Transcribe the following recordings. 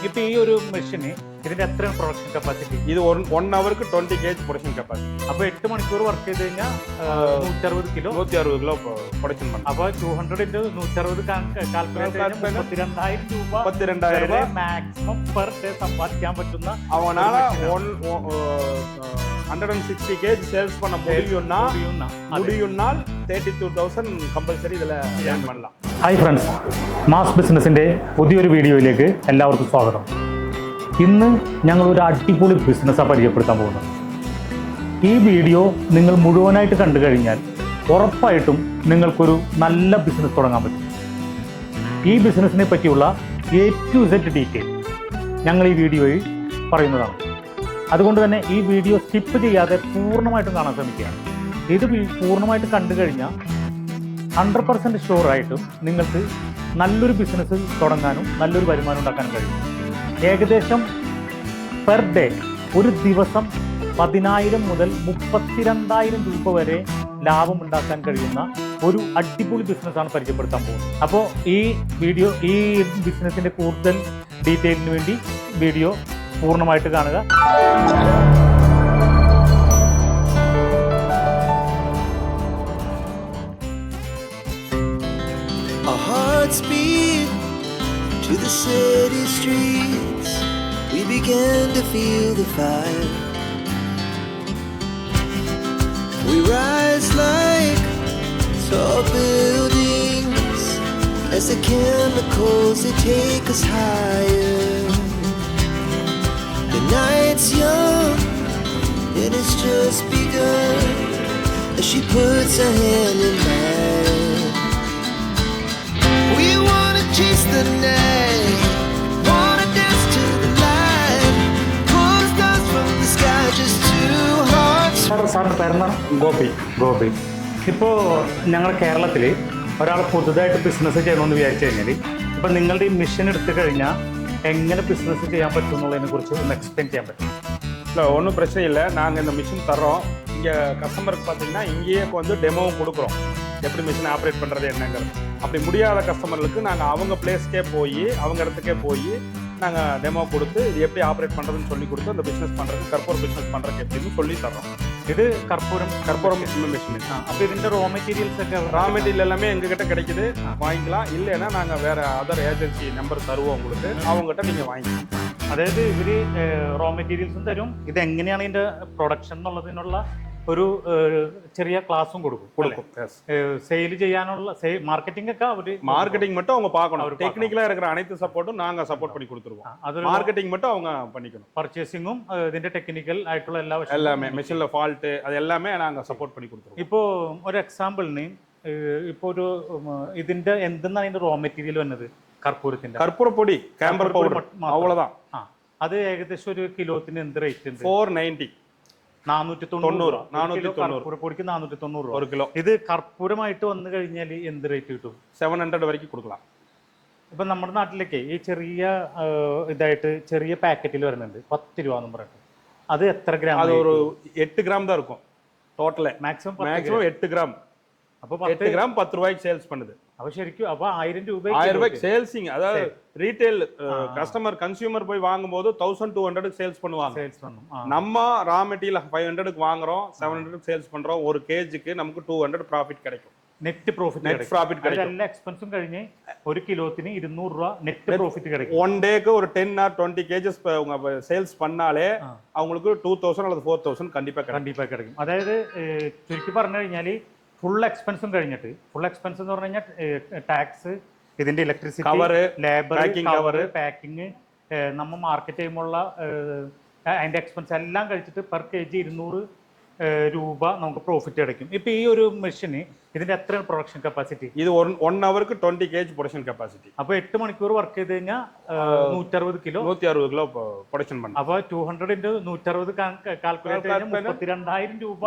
ഇപ്പൊ ഈ ഒരു മെഷീന് ഇതിന്റെ എത്ര പ്രൊഡക്ഷൻ കപ്പാസിറ്റി? ഇത് 1 hourക്ക് 20 kg പ്രൊഡക്ഷൻ കപ്പാസിറ്റി. അപ്പൊ 8 മണിക്കൂർ വർക്ക് ചെയ്ത് കഴിഞ്ഞാൽ 160 കിലോ പ്രൊഡക്ഷൻ പണം. അപ്പൊ 200 into 160 കാൽക്കുലേറ്റ് 32,000 രൂപ 32,000 രൂപ മാക്സിമം പെർ ഡേ സമ്പാദിക്കാൻ പറ്റുന്ന அவனால 160 kg சேல்ஸ் பண்ண முடியும்னால் 32,000 കമ്പൽസറി ഇതിൽ ചെയ്യാൻ பண்ணலாம். ഹായ് ഫ്രണ്ട്സ്, മാസ് ബിസിനസിൻ്റെ പുതിയൊരു വീഡിയോയിലേക്ക് എല്ലാവർക്കും സ്വാഗതം. ഇന്ന് ഞങ്ങളൊരു അടിപൊളി ബിസിനസ്സാണ് പരിചയപ്പെടുത്താൻ പോകുന്നത്. ഈ വീഡിയോ നിങ്ങൾ മുഴുവനായിട്ട് കണ്ടു കഴിഞ്ഞാൽ ഉറപ്പായിട്ടും നിങ്ങൾക്കൊരു നല്ല ബിസിനസ് തുടങ്ങാൻ പറ്റും. ഈ ബിസിനസ്സിനെ പറ്റിയുള്ള A to Z ഡീറ്റെയിൽ ഞങ്ങൾ ഈ വീഡിയോയിൽ പറയുന്നതാണ്. അതുകൊണ്ട് തന്നെ ഈ വീഡിയോ സ്കിപ്പ് ചെയ്യാതെ പൂർണ്ണമായിട്ടും കാണാൻ ശ്രമിക്കുക. ഇത് പൂർണ്ണമായിട്ട് കണ്ടു കഴിഞ്ഞാൽ 100% ഷുവറായിട്ടും നിങ്ങൾക്ക് നല്ലൊരു ബിസിനസ് തുടങ്ങാനും നല്ലൊരു വരുമാനം ഉണ്ടാക്കാനും കഴിയും. ഏകദേശം പെർ ഡേ ഒരു ദിവസം 10,000 മുതൽ 32,000 രൂപ വരെ ലാഭം ഉണ്ടാക്കാൻ കഴിയുന്ന ഒരു അടിപൊളി ബിസിനസ്സാണ് പരിചയപ്പെടുത്താൻ പോകുന്നത്. അപ്പോൾ ഈ ബിസിനസ്സിൻ്റെ കൂടുതൽ ഡീറ്റെയിലിന് വേണ്ടി വീഡിയോ പൂർണ്ണമായിട്ട് കാണുക. Our hearts beat to the city streets. We began to feel the fire. We rise like tall buildings as the chemicals they take us higher. The night's young and it's just begun as she puts her hand in mine. We wanna chase the night, wanna dance to the light, pull stars from the sky, just two hearts. സാറിൻ്റെ പേരെന്താണ്? ഗോപി. ഇപ്പോൾ ഞങ്ങൾ കേരളത്തിൽ ഒരാൾ പുതുതായിട്ട് business ചെയ്യണമെന്ന് വിചാരിച്ചു കഴിഞ്ഞാൽ ഇപ്പം നിങ്ങളുടെ ഈ മിഷൻ എടുത്തു കഴിഞ്ഞാൽ എങ്ങനെ ബിസിനസ് ചെയ്യാൻ പറ്റും എന്നുള്ളതിനെ കുറിച്ച് ഒന്ന് എക്സ്പ്ലെയിൻ ചെയ്യാൻ പറ്റും? இல்லை ஒன்றும் பிரச்சனை இல்லை. நாங்கள் இந்த மிஷின் தர்றோம். இங்கே கஸ்டமருக்கு பார்த்தீங்கன்னா இங்கேயே வந்து டெமோவும் கொடுக்குறோம், எப்படி மிஷின் ஆப்ரேட் பண்ணுறது என்னங்கிறது. அப்படி முடியாத கஸ்டமர்களுக்கு நாங்கள் அவங்க பிளேஸ்க்கே போய் அவங்க இடத்துக்கே போய் நாங்கள் டெமோ கொடுத்து இது எப்படி ஆப்ரேட் பண்ணுறதுன்னு சொல்லி கொடுத்து அந்த பிஸ்னஸ் பண்ணுறதுக்கு கற்பூரம் பிஸ்னஸ் பண்ணுறதுக்கு எப்படின்னு சொல்லி தர்றோம். ഇത് കർപ്പൂരം மிஷின். അപ്പോൾ ഇതിൻ്റെ റോ மெட்டீரியல் எல்லாமே எங்ககிட்ட கிடைக்குது, வாங்கிக்கலாம். இல்லைன்னா நாங்கள் வேறு அதர் ஏஜென்சி நம்பர் தருவோம் உங்களுக்கு, அவங்ககிட்ட நீங்கள் வாங்கிக்கலாம். അതായത് ഇവർ റോ മെറ്റീരിയൽസും തരും, ഇതെങ്ങനെയാണ് ഇതിൻ്റെ പ്രൊഡക്ഷൻ എന്നുള്ളതിനുള്ള ഒരു ചെറിയ ക്ലാസ്സും കൊടുക്കും. സെയിൽ ചെയ്യാനുള്ള മാർക്കറ്റിംഗ് ഒക്കെ അവർ மார்க்கெட்டிங் மட்டும் அவங்க பார்க்கணும். டெக்னிக்கலா இருக்கிற அனைத்து சப்போர்ட்டும் நாங்க சப்போர்ட் பண்ணி கொடுத்துருவோம். மார்க்கெட்டிங் மட்டும் அவங்க பண்ணிக்கணும். പർച്ചേസിങ്ങും ഇതിന്റെ ടെക്നിക്കൽ ആയിട്ടുള്ള எல்லாமே மெஷின்ல ஃபால்ட் அது எல்லாமே நாங்க சப்போர்ட் பண்ணி கொடுத்துருவோம். ഇപ്പോൾ ഒരു എക്സാമ്പിളിന് ഇപ്പോൾ ഒരു ഇതിന്റെ എന്തെന്നാണ് ഇതിന്റെ റോ മെറ്റീരിയൽ വന്നത്? കർപ്പൂരപ്പൊടി, കാമ്പർ പൗഡർ, അவ்வளவுதான். അത് ഏകദേശം ഒരു കിലോത്തിന് എന്ത് റേറ്റ് ഉണ്ട്? 490. 490 പൊടിക്ക് 490 ഒരു കിലോ. ഇത് കർപ്പൂരമായിട്ട് വന്നു കഴിഞ്ഞാൽ എന്ത് റേറ്റ് കിട്ടും? 700 വരയ്ക്ക് കൊടുക്കാം. ഇപ്പൊ നമ്മുടെ നാട്ടിലേക്ക് ഈ ചെറിയ ഇതായിട്ട് ചെറിയ പാക്കറ്റിൽ വരുന്നുണ്ട് 10 രൂപ എന്ന് പറഞ്ഞിട്ട്. അത് എത്ര ഗ്രാം? അത് ഒരു 8 ഗ്രാം தான் இருக்கும் ടോട്ടല്. Maximum 8 gram. അപ്പൊ 8 ഗ്രാം 10 രൂപയ്ക്ക് சேல்ஸ் பண்ணுது. അപ്പൊ ശരിക്കും അപ്പൊ 1000 രൂപയ്ക്ക് சேல்ஸிங். அதாவது ரீட்டைல் கஸ்டமர் கன்சியூமர் போய் வாங்கும்போது 1200 சேல்ஸ் பண்ணுவாங்க. நம்ம ரா மெட்டீரியல் 500க்கு வாங்குறோம், 700க்கு சேல்ஸ் பண்றோம். ஒரு கேஜிக்கு நமக்கு 200 ப்ராஃபிட் கிடைக்கும். നെറ്റ് പ്രോഫിറ്റ് கிடைக்கும். എല്ലാ എക്സ്പെൻസും കഴിഞ്ഞ് ഒരു കിലോത്തിന് 200 രൂപ നെറ്റ് പ്രോഫിറ്റ് கிடைக்கும். ஒன் டேக்கு ஒரு 10 or 20 கேஜஸ் உங்க சேல்ஸ் பண்ணாலே அவங்களுக்கு 2000 அல்லது 4000 കണ്ടിപ്പാ கிடைக்கும். അതായത് ചുരുക്കി പറഞ്ഞു കഴിഞ്ഞാൽ ഫുൾ എക്സ്പെൻസും കഴിഞ്ഞിട്ട്, ഫുൾ എക്സ്പെൻസ് എന്ന് പറഞ്ഞു കഴിഞ്ഞാൽ ടാക്സ്, ഇതിന്റെ ഇലക്ട്രിസിറ്റി, ലേബർ, കവറ്, പാക്കിങ്, നമ്മൾ മാർക്കറ്റ് ചെയ്യുമ്പോഴുള്ള അതിന്റെ എക്സ്പെൻസ് എല്ലാം കഴിച്ചിട്ട് പെർ kg 200 രൂപ നമുക്ക് പ്രോഫിറ്റ് கிடைக்கும். ഇപ്പൊ ഈ ഒരു മെഷീന് ഇതിന്റെ എത്ര പ്രൊഡക്ഷൻ കപ്പാസിറ്റി? ഇത് 1 hourക്ക് 20 kg പ്രൊഡക്ഷൻ കപ്പാസിറ്റി. അപ്പൊ 8 മണിക്കൂർ വർക്ക് ചെയ്ത് കഴിഞ്ഞാൽ 160 കിലോ പ്രൊഡക്ഷൻ പണം. അപ്പൊ 200 into 160 കാൽക്കുലേറ്റ് ചെയ്താൽ 32,000 രൂപ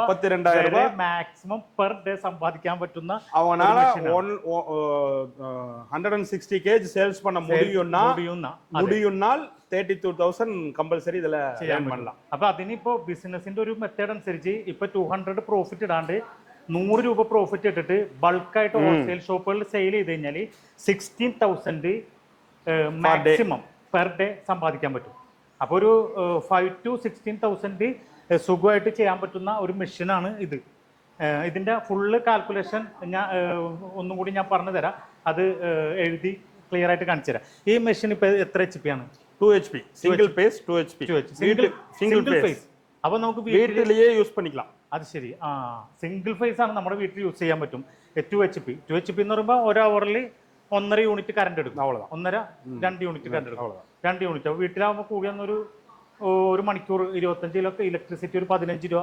മാക്സിമം പെർ ഡേ സമ്പാദിക്കാൻ പറ്റുന്ന അവനാல 160 kg சேல்ஸ் பண்ண முடியும்னால் 32,000 കമ്പൽസറി ഇതിൽ ചെയ്യാൻ പറ്റலாம். അപ്പൊ അതിനിപ്പോ ബിസിനസിന്റെ ഒരു മെത്തേഡ് അനുസരിച്ച് ഇപ്പൊ 200 പ്രോഫിറ്റ് ഇടാണ്ട് 100 രൂപ പ്രോഫിറ്റ് ഇട്ടിട്ട് ബൾക്കായിട്ട് ഹോൾസെയിൽ ഷോപ്പുകളിൽ സെയിൽ ചെയ്ത് കഴിഞ്ഞാൽ 16,000 മാക്സിമം പെർ ഡേ സമ്പാദിക്കാൻ പറ്റും. അപ്പോൾ ഒരു 5 to 16,000 സുഖമായിട്ട് ചെയ്യാൻ പറ്റുന്ന ഒരു മെഷീനാണ് ഇത്. ഇതിൻ്റെ ഫുള്ള് കാൽക്കുലേഷൻ ഞാൻ ഒന്നും കൂടി ഞാൻ പറഞ്ഞു തരാം, അത് എഴുതി ക്ലിയർ ആയിട്ട് കാണിച്ചു തരാം. ഈ മെഷീൻ ഇപ്പോൾ എത്ര HP ആണ്? 2 HP single pace 2 HP single pace. അപ്പോൾ നമുക്ക് വീട്ടിலேயே യൂസ് பண்ணிக்கலாம். അത് ശരി. സിംഗിൾ ഫേസ് ആണ് നമ്മുടെ വീട്ടിൽ യൂസ് ചെയ്യാൻ പറ്റും. 2 HP എന്ന് പറയുമ്പോൾ 1 hourൽ 1.5 യൂണിറ്റ് കറണ്ട് എടുക്കും. 2 യൂണിറ്റ് കറണ്ട് എടുക്കും. 2 യൂണിറ്റ്. അപ്പോൾ വീട്ടിലാകുമ്പോൾ കൂടി വന്നൊരു ഒരു മണിക്കൂർ 25 കിലോ ഇലക്ട്രിസിറ്റി ഒരു 15 രൂപ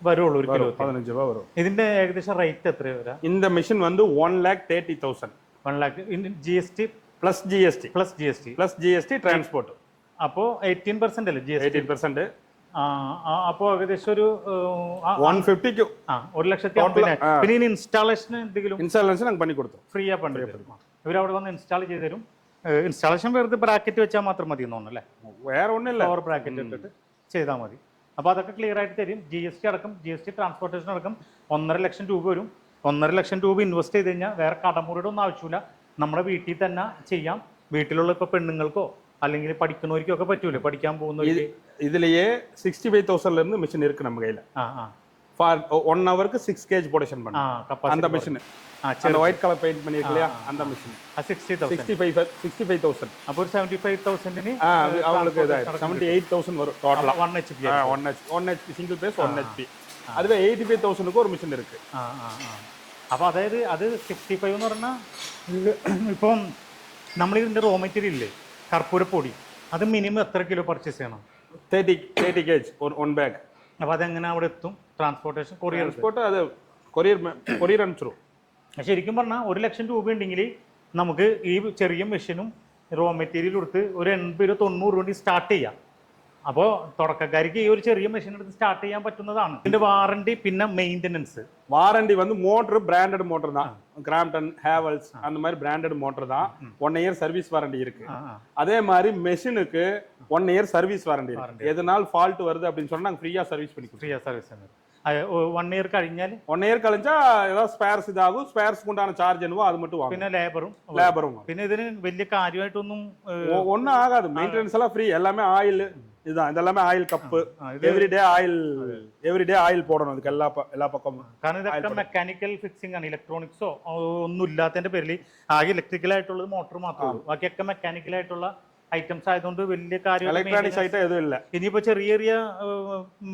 വരുള്ളൂ ഒരു കിലോ. 15 രൂപ വരും. ഇതിന്റെ ഏകദേശം റേറ്റ് എത്ര വരാം? இந்த மெஷின் வந்து 1,30,000. 1 lakh GST plus GST transport. അപ്പോൾ 18% അല്ലേ GST? 18%. അപ്പോൾ ഏകദേശം ഒരു 150 1,50,000. പിന്നെ ഇനി ഇൻസ്റ്റാളേഷൻ എന്തെങ്കിലും? ഇൻസ്റ്റാളേഷൻ ഞങ്ങൾ പണി കൊടുത്തു. ഫ്രീ ആ പണി തരും. ഇവരവിടെ വന്ന് ഇൻസ്റ്റാൾ ചെയ്ത് തരും. ഇൻസ്റ്റാളേഷൻ വെറുതെ ബ്രാക്കറ്റ് വെച്ചാൽ മാത്രം മതി എന്ന് തോന്നുന്നു അല്ലേ? വേറെ ഒന്നുമില്ല, പവർ ബ്രാക്കറ്റ് ഇട്ടിട്ട് ചെയ്താൽ മതി. അപ്പോൾ അതൊക്കെ ക്ലിയർ ആയിട്ട് തരും. GST അടക്കം, GST ട്രാൻസ്പോർട്ടേഷൻ അടക്കം 1.5 ലക്ഷം രൂപ വരും. 1.5 ലക്ഷം രൂപ ഇൻവെസ്റ്റ് ചെയ്ത് കഴിഞ്ഞാൽ വേറെ കടമുറിയുടെ ഒന്നും ആവശ്യമില്ല. നമ്മുടെ വീട്ടിൽ തന്നെ ചെയ്യാം. വീട്ടിലുള്ള ഇപ്പോൾ പെണ്ണുങ്ങൾക്കോ അല്ലെങ്കിൽ പഠിക്കുന്നവർക്കോ ഒക്കെ പറ്റൂലേ, പഠിക്കാൻ പോകുന്നവർക്ക്. ഇതിலேயே 65,000 மிஷின் இருக்கு நம்ம கையில. ஃபார் 1 ஹவருக்கு 6 kg ப்ரொடக்ஷன் பண்ணலாம். அந்த மிஷின் அந்த ஒயிட் கலர் பெயிண்ட் பண்ணிருக்கலையா, அந்த மிஷின் 65,000. അപ്പോൾ ഒരു 75,000 அவங்களுக்கு 78,000 வரும் டோட்டலா. 1 HP சிங்கிள் பேஸ் 1 HP. அதுவே 85,000க்கு ஒரு மிஷின் இருக்கு. അപ്പോൾ അതായത് അത് 65 എന്ന് പറഞ്ഞാൽ ഇപ്പം നമ്മളിതിൻ്റെ റോ മെറ്റീരിയൽ ഇല്ലേ, കർപ്പൂരപ്പൊടി, അത് മിനിമം എത്ര കിലോ പർച്ചേസ് ചെയ്യണം? 30 kg one bag. അപ്പോൾ അതെങ്ങനെ അവിടെ എത്തും? Transportation, courier? അത് കൊറിയർ അനുസരിച്ചു. ശരിക്കും പറഞ്ഞാൽ 1 ലക്ഷം രൂപ ഉണ്ടെങ്കിൽ നമുക്ക് ഈ ചെറിയ മെഷീനും റോ മെറ്റീരിയൽ കൊടുത്ത് ഒരു 80-90 രൂപ സ്റ്റാർട്ട് ചെയ്യാം. അപ്പോൾ തുടക്കക്കാർക്ക് ഈ ഒരു ചെറിയ മെഷീൻ എടുത്ത് സ്റ്റാർട്ട് ചെയ്യാൻ പറ്റുന്നതാണ്. ഇതിന്റെ വാറണ്ടി, പിന്നെ മെയിൻ്റെനൻസ്. வாரண்டி வந்து மோட்டர் பிராண்டட் மோட்டர் தான், கிராம்டன், ஹேவல்ஸ் அந்த மாதிரி பிராண்டட் மோட்டர் தான். 1 year சர்வீஸ் வாரண்டி இருக்கு. அதே மாதிரி மெஷினுக்கு 1 year சர்வீஸ் வாரண்டி இருக்கு. எதனால் ஃபால்ட் வருது அப்படின்னு சொன்னா நாங்க ஃப்ரீயா சர்வீஸ் பண்ணி ഫ്രീ സർവീസ്. 1 year കഴിഞ്ഞാൽ 1 year கழிஞ்சா ஏதாவது ஸ்பேர்ஸ் இதாகும். ஸ்பேர்ஸ்க்கு உண்டான சார்ஜ் என்னவோ அது மட்டும் வாங்க. പിന്നെ ലേബറും. പിന്നെ ഇതിന് വലിയ കാര്യമായിട്ടൊന്നും ஒன்றும் ஆகாது. மெயின்டெனன்ஸ் எல்லாம் ஃப்ரீ. எல்லாமே ஆயில் இதுதான். இதெல்லாமே ஆயில் கப்பு, எவ்ரிடே ஆயில் போடணும் அதுக்கு എല്ലാ പക്കവും. കാരണം ഇതൊക്കെ മെക്കാനിക്കൽ ഫിക്സിംഗ് ആണ്. ഇലക്ട്രോണിക്സോ ഒന്നും ഇല്ലാത്തതിന്റെ പേരിൽ ആകെ ഇലക്ട്രിക്കൽ ആയിട്ടുള്ളത് മോട്ടോർ മാത്രമേ ഉള്ളൂ. ബാക്കിയൊക്കെ മെക്കാനിക്കൽ ആയിട്ടുള്ള ഐറ്റംസ് ആയതുകൊണ്ട് വലിയ കാര്യം. ഇലക്ട്രോണിക്സ് ആയിട്ട് ഇല്ല. ഇനിയിപ്പോ ചെറിയ ചെറിയ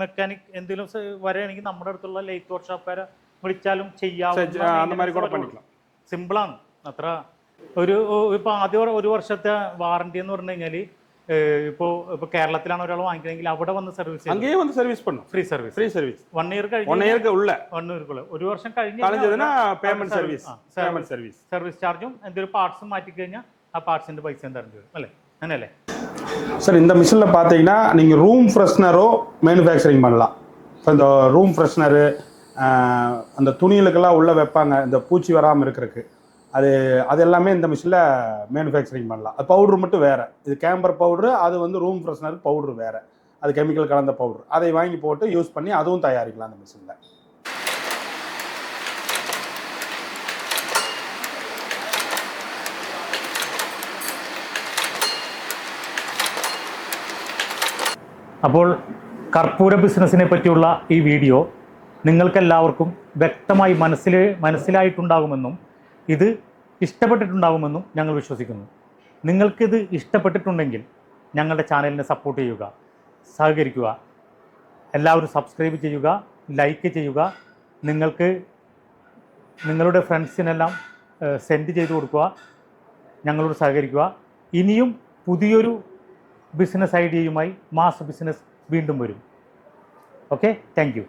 മെക്കാനിക് എന്തെങ്കിലും വരെയാണെങ്കിൽ നമ്മുടെ അടുത്തുള്ള ലൈറ്റ് വർക്ക്ഷോപ്പുകാരെ വിളിച്ചാലും ചെയ്യാവുന്ന സിമ്പിളാണ്. അത്ര ഒരു ഇപ്പൊ ആദ്യം 1 വർഷത്തെ വാറണ്ടി എന്ന് പറഞ്ഞു കഴിഞ്ഞാല് ഇപ്പോ കേരളത്തിലാണ് ഒരാൾ വാങ്ങിക്കണമെങ്കിൽ അവിടെ വന്ന് സർവീസ് பண்ணும். ഫ്രീ സർവീസ് 1 year കഴിഞ്ഞ് 1 year ഉള്ള 1 വർഷം കഴിഞ്ഞ് പേയ്മെന്റ് സർവീസ് ചാർജും എന്തെങ്കിലും പാർട്സും മാറ്റി കഴിഞ്ഞാൽ ആ പാർട്സിന്റെ പൈസ തരേണ്ടി വരും അല്ലേ? അങ്ങനെയല്ലേ சார்? இந்த மிஷினில் பார்த்தீங்கன்னா நீங்கள் ரூம் ஃப்ரெஷ்னரோ மேனுஃபேக்சரிங் பண்ணலாம். இப்போ இந்த ரூம் ஃப்ரெஷ்னரு அந்த துணிகளுக்கெல்லாம் உள்ளே வைப்பாங்க இந்த பூச்சி வராமல் இருக்கிறதுக்கு, அது எல்லாமே இந்த மிஷினில் மேனுஃபேக்சரிங் பண்ணலாம். அது பவுட்ரு மட்டும் வேறு. இது கேம்பர் பவுட்ரு, அது வந்து ரூம் ஃப்ரெஷ்னருக்கு பவுட்ரு வேறு, அது கெமிக்கல் கலந்த பவுட்ரு. அதை வாங்கி போட்டு யூஸ் பண்ணி அதுவும் தயாரிக்கலாம் அந்த மிஷினில். അപ്പോൾ കർപ്പൂര ബിസിനസ്സിനെ പറ്റിയുള്ള ഈ വീഡിയോ നിങ്ങൾക്കെല്ലാവർക്കും വ്യക്തമായി മനസ്സിലായിട്ടുണ്ടാകുമെന്നും ഇത് ഇഷ്ടപ്പെട്ടിട്ടുണ്ടാകുമെന്നും ഞങ്ങൾ വിശ്വസിക്കുന്നു. നിങ്ങൾക്കിത് ഇഷ്ടപ്പെട്ടിട്ടുണ്ടെങ്കിൽ ഞങ്ങളുടെ ചാനലിനെ സപ്പോർട്ട് ചെയ്യുക, സഹകരിക്കുക. എല്ലാവരും സബ്സ്ക്രൈബ് ചെയ്യുക, ലൈക്ക് ചെയ്യുക. നിങ്ങളുടെ ഫ്രണ്ട്സിനെല്ലാം സെൻഡ് ചെയ്ത് കൊടുക്കുക. ഞങ്ങളോട് സഹകരിക്കുക. ഇനിയും പുതിയൊരു ബിസിനസ് ഐഡിയയുമായി മാസ് ബിസിനസ് വീണ്ടും വരും. Okay, thank you.